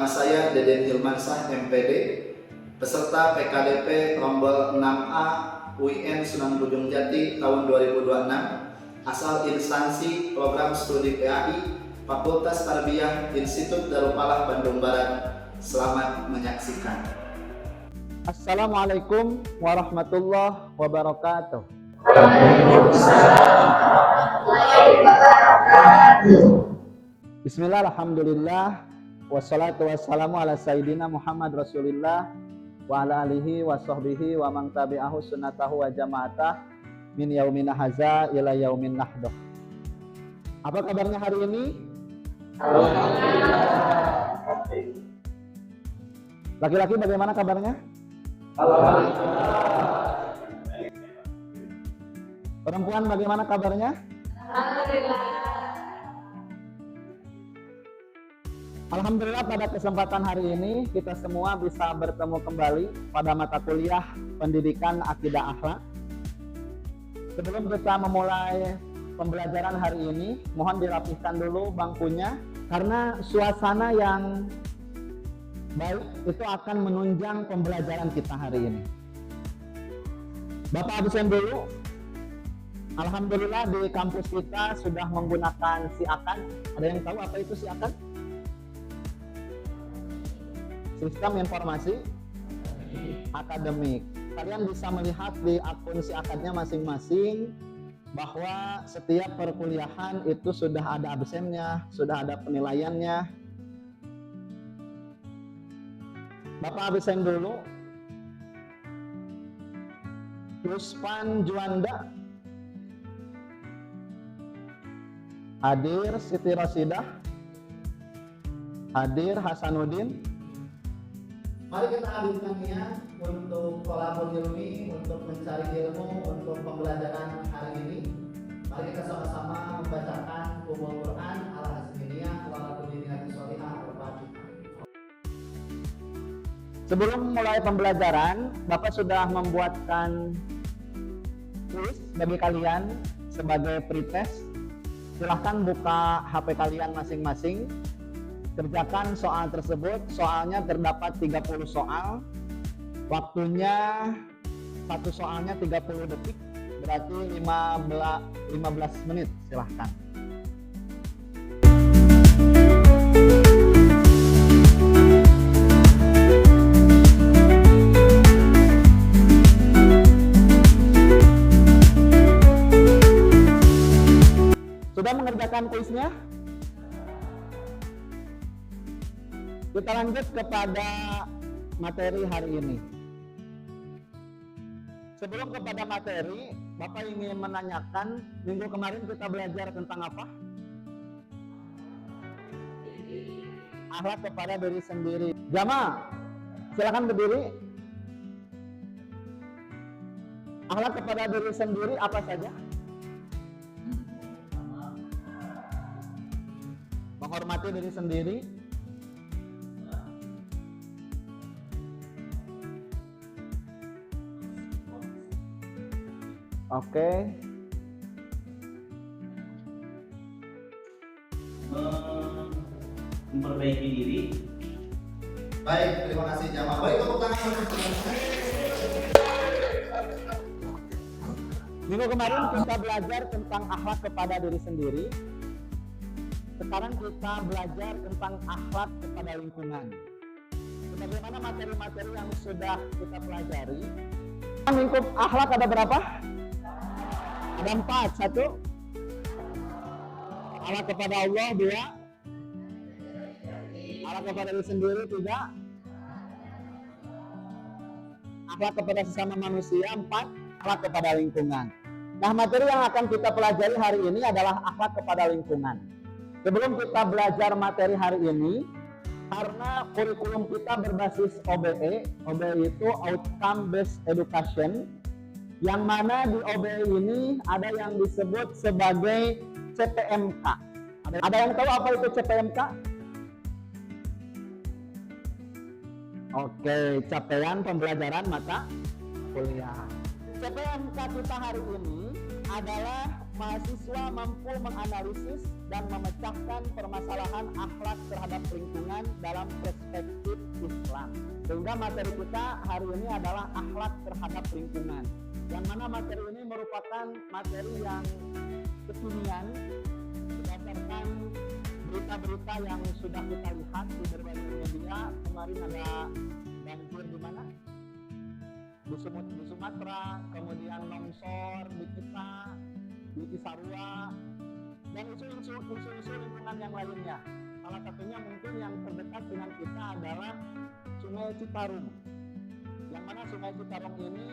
saya Deden Hilmansah MPD, peserta PKDP Rombel 6A UIN Sunan Gunung Jati tahun 2026, asal instansi Program Studi PAI, Fakultas Tarbiyah Institut Darul Falah Bandung Barat. Selamat menyaksikan. Assalamualaikum warahmatullahi wabarakatuh. Bismillah, alhamdulillah, wassalatu wassalamu ala sayyidina Muhammad Rasulillah wa ala alihi wa sahbihi wa man tabi'ahu sunnatahu wa jama'atah min yaumina haza ila yaumin nahdoh. Apa kabarnya hari ini? Laki-laki bagaimana kabarnya? Perempuan bagaimana kabarnya? Alhamdulillah, pada kesempatan hari ini kita semua bisa bertemu kembali pada mata kuliah pendidikan akidah akhlak. Sebelum kita memulai pembelajaran hari ini, mohon dirapihkan dulu bangkunya karena suasana yang baik itu akan menunjang pembelajaran kita hari ini. Bapak absen dulu. Alhamdulillah di kampus kita sudah menggunakan siakan. Ada yang tahu apa itu siakan? Sistem informasi akademik. Kalian bisa melihat di akun siakannya masing-masing bahwa setiap perkuliahan itu sudah ada absennya, sudah ada penilaiannya. Bapak absen dulu. Ruspan Juanda hadir, Siti Rosidah hadir, Hasanuddin. Mari kita hadirkan niat untuk thalabul ilmi, untuk mencari ilmu, untuk pembelajaran hari ini. Mari kita sama-sama membacakan umul Quran ala hasbiniyah wa ala kulli niyatin sholihah al-Fatihah. Sebelum mulai pembelajaran, Bapak sudah membuatkan kuis bagi kalian sebagai pretest. Silahkan buka HP kalian masing-masing. Kerjakan soal tersebut. Soalnya terdapat 30 soal. Waktunya satu soalnya 30 detik. Berarti 15 menit. Silahkan. Sudah mengerjakan kuisnya? Kita lanjut kepada materi hari ini. Sebelum kepada materi, Bapak ingin menanyakan, minggu kemarin kita belajar tentang apa? Akhlak kepada diri sendiri. Jamaah, silakan berdiri. Akhlak kepada diri sendiri apa saja? Menghormati diri sendiri. Oke. Memperbaiki diri. Baik, terima kasih jamaah. Baik, tepuk tangan untuk Minggu kemarin kita belajar tentang akhlak kepada diri sendiri. Sekarang kita belajar tentang akhlak kepada lingkungan. Bagaimana materi-materi yang sudah kita pelajari? Lingkup akhlak ada berapa? Ada 4. 1. Akhlak kepada Allah. 2. Akhlak kepada diri sendiri. 3. Akhlak kepada sesama manusia. 4. Akhlak kepada lingkungan. Nah, materi yang akan kita pelajari hari ini adalah akhlak kepada lingkungan. Sebelum kita belajar materi hari ini, karena kurikulum kita berbasis OBE itu Outcome Based Education, yang mana di OBE ini ada yang disebut sebagai CPMK. Ada yang tahu apa itu CPMK? Oke, capaian pembelajaran mata kuliah. CPMK kita hari ini adalah mahasiswa mampu menganalisis dan memecahkan permasalahan akhlak terhadap lingkungan dalam perspektif Islam. Sehingga materi kita hari ini adalah akhlak terhadap lingkungan, yang mana materi ini merupakan materi yang kekinian berdasarkan berita-berita yang sudah kita lihat di berbagai media. Kemarin ada banjir di mana? Di Sumatera, kemudian longsor di kita, di Cisarua, dan isu-isu lingkungan yang lainnya. Salah satunya mungkin yang terdekat dengan kita adalah Sungai Citarum, yang mana Sungai Citarum ini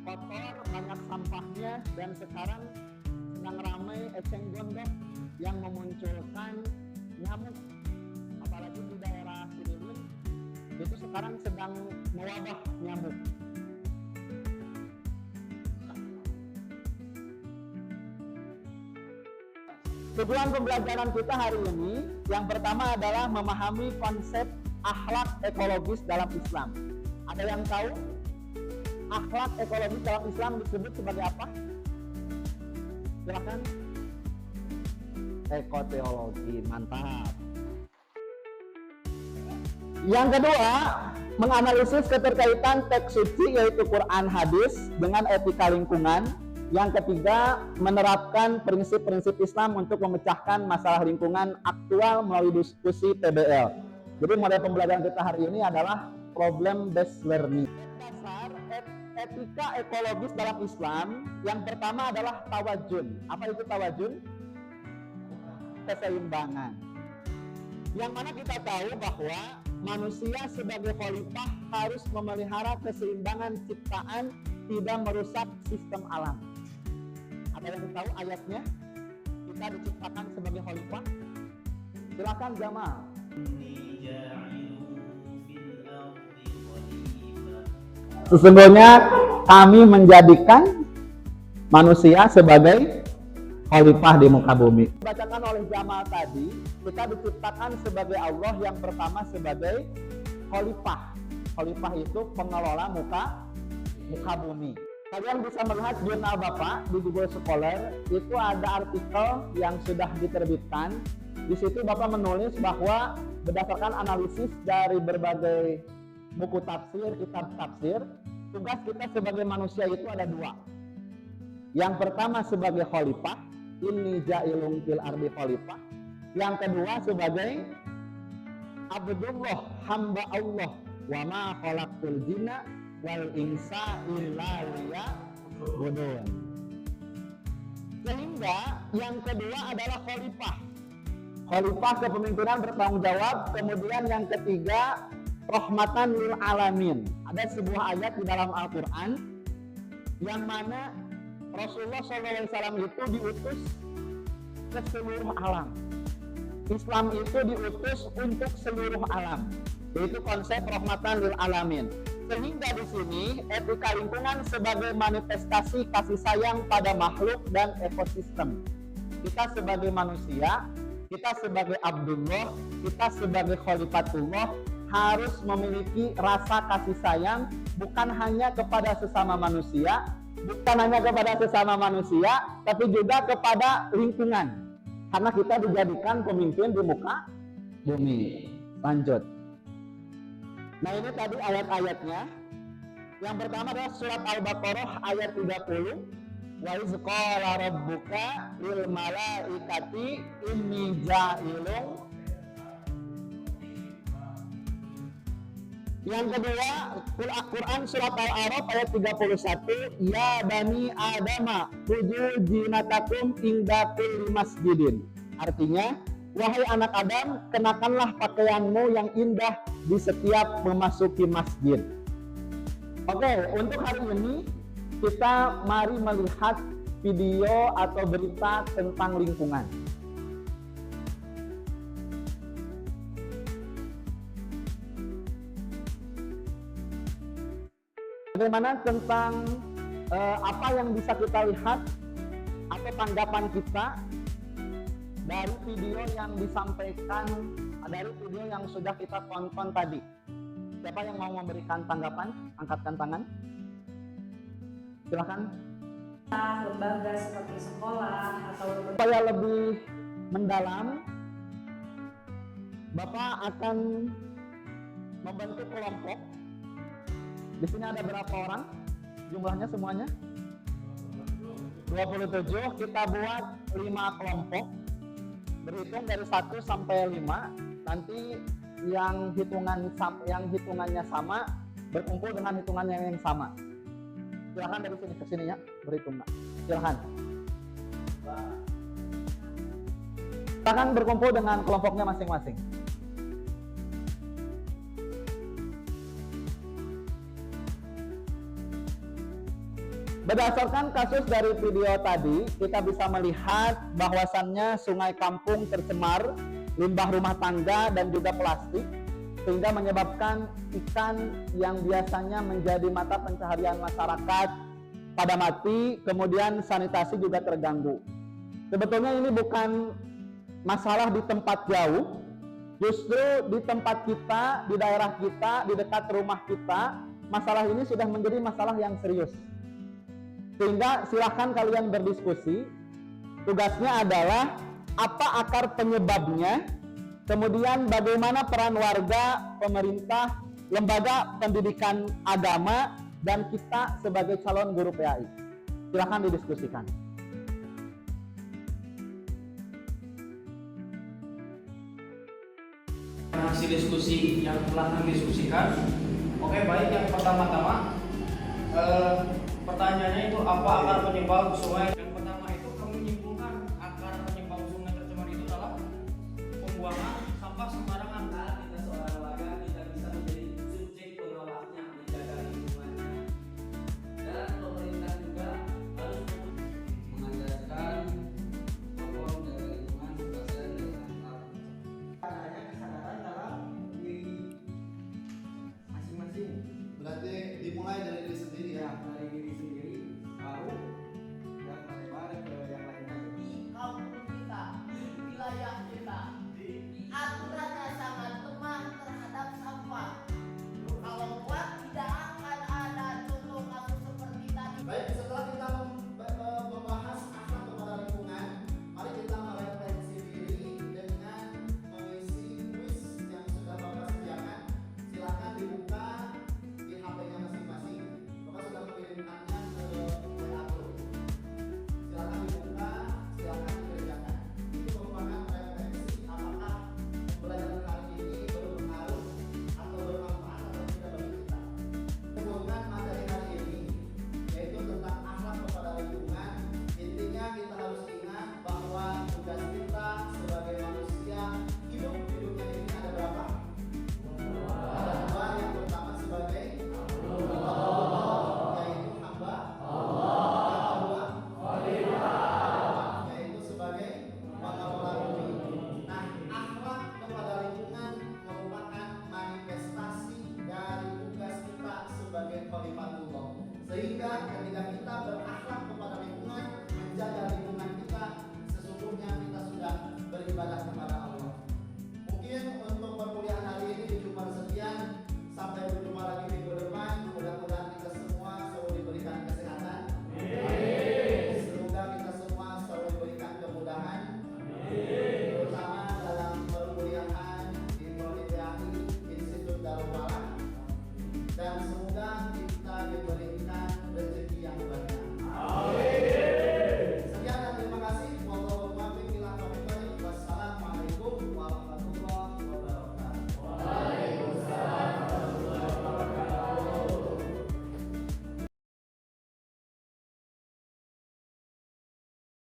kotor, banyak sampahnya, dan sekarang sedang ramai eceng gondok yang memunculkan nyamuk, apalagi di daerah Ciliwung itu sekarang sedang mewabah nyamuk. Tujuan pembelajaran kita hari ini yang pertama adalah memahami konsep akhlak ekologis dalam Islam. Ada yang tahu akhlak ekologis dalam Islam disebut sebagai apa? Silakan. Ekoteologi, mantap. Yang kedua, menganalisis keterkaitan teks suci yaitu Quran, hadis dengan etika lingkungan. Yang ketiga, menerapkan prinsip-prinsip Islam untuk memecahkan masalah lingkungan aktual melalui diskusi PBL. Jadi model pembelajaran kita hari ini adalah problem based learning. Dasar etika ekologis dalam Islam yang pertama adalah tawazun. Apa itu tawazun? Keseimbangan. Yang mana kita tahu bahwa manusia sebagai khalifah harus memelihara keseimbangan ciptaan, tidak merusak sistem alam. Ada yang tahu ayatnya? Kita diciptakan sebagai khalifah. Silakan Jamal. Sesungguhnya kami menjadikan manusia sebagai khalifah di muka bumi. Dibacakan oleh Jamal tadi, kita diciptakan sebagai Allah yang pertama sebagai khalifah. Khalifah itu pengelola muka bumi. Kalian bisa melihat jurnal Bapak di Google Scholar, itu ada artikel yang sudah diterbitkan. Di situ Bapak menulis bahwa berdasarkan analisis dari berbagai buku tafsir, kitab tafsir, tugas kita sebagai manusia itu ada dua. Yang pertama sebagai khalifah, inni ja'ilun fil ardi khalifah. Yang kedua sebagai abdullah, hamba Allah, wa ma khalaqtul jinna wal insa illa liya'budun. Sehingga yang kedua adalah khalifah. Khalifah kepemimpinan bertanggung jawab. Kemudian yang ketiga rahmatan lil alamin. Ada sebuah ayat di dalam Al-Quran yang mana Rasulullah SAW itu diutus ke seluruh alam. Islam itu diutus untuk seluruh alam, yaitu konsep rahmatan lil alamin. Sehingga di sini etika lingkungan sebagai manifestasi kasih sayang pada makhluk dan ekosistem. Kita sebagai manusia, kita sebagai Abdullah, kita sebagai Khalifatullah harus memiliki rasa kasih sayang bukan hanya kepada sesama manusia, tapi juga kepada lingkungan. Karena kita dijadikan pemimpin di muka bumi. Lanjut. Nah ini tadi ayat-ayatnya. Yang pertama adalah surat Al-Baqarah ayat 30. Wa iz qala rabbuka lil malaikati inni ja'ilun. Yang kedua, Al-Quran surat Al-A'raf ayat 31. Ya bani adama khudhu zinatakum inda kulli masjidin. Artinya, wahai anak Adam, kenakanlah pakaianmu yang indah di setiap memasuki masjid. Oke, untuk hari ini kita mari melihat video atau berita tentang lingkungan. Bagaimana tentang apa yang bisa kita lihat atau tanggapan kita dari video yang disampaikan, dari video yang sudah kita tonton tadi. Siapa yang mau memberikan tanggapan? Angkatkan tangan. Silakan. lembaga seperti sekolah atau Supaya lebih mendalam, Bapak akan membentuk kelompok. Di sini ada berapa orang? Jumlahnya semuanya? 27. Kita buat 5 kelompok. Berhitung dari 1 sampai 5. Nanti yang hitungannya sama berkumpul dengan hitungannya yang sama. Silahkan dari sini ke sini ya, berhitung Pak. Silahkan. Silahkan berkumpul dengan kelompoknya masing-masing. Berdasarkan kasus dari video tadi, kita bisa melihat bahwasannya sungai kampung tercemar, limbah rumah tangga dan juga plastik, sehingga menyebabkan ikan yang biasanya menjadi mata pencaharian masyarakat pada mati, kemudian sanitasi juga terganggu. Sebetulnya ini bukan masalah di tempat jauh, justru di tempat kita, di daerah kita, di dekat rumah kita, masalah ini sudah menjadi masalah yang serius. Sehingga silahkan kalian berdiskusi. Tugasnya adalah apa akar penyebabnya, kemudian bagaimana peran warga, pemerintah, lembaga pendidikan agama, dan kita sebagai calon guru PAI. Silahkan didiskusikan. Hasil diskusi yang telah kami diskusikan. Oke, baik, yang pertama-tama pertanyaannya itu apa akar penyebab sungai? Yang pertama itu kami menyimpulkan akar penyebab sungai tercemar itu adalah pembuangan sampah sembarangan. Kita seorang warga kita bisa menjadi subjek pengawasnya, menjaga lingkungannya. Dan pemerintah juga harus mengajarkan bahwa menjaga lingkungan bagian dari antar. Adanya kesadaran dalam diri masing-masing. Berarti dimulai dari diri sendiri ya. Dari diri sendiri baru yang melebar ke yang lainnya. Di kampung kita, di wilayah kita, aturannya sangat lemah terhadap sampah. Kalau buat tidak akan ada contoh kasus seperti tadi. Baik, setelah kita membahas akhlak kepada lingkungan, mari kita merefleksi diri dengan mengisi kuis yang sudah Bapak sediakan. Silakan dibuka di HP-nya masing-masing. Bapak sudah mengirimkannya ke WA Group. Silakan dibuka, silakan dikerjakan. Itu merupakan refleksi apakah pembelajaran kali ini berpengaruh atau bermanfaat atau tidak bagi kita. Kemudian materi hari ini yaitu tentang akhlak kepada lingkungan. Intinya kita harus ingat bahwa tugas kita sebagai manusia hidup di dunia ini ada berapa? Ada dua. Yang pertama sebagai yaitu hamba. Yang kedua yaitu sebagai pengelola bumi. Nah, akhlak kepada lingkungan merupakan manifestasi dari tugas kita sebagai khalifatullah. Sehingga ketika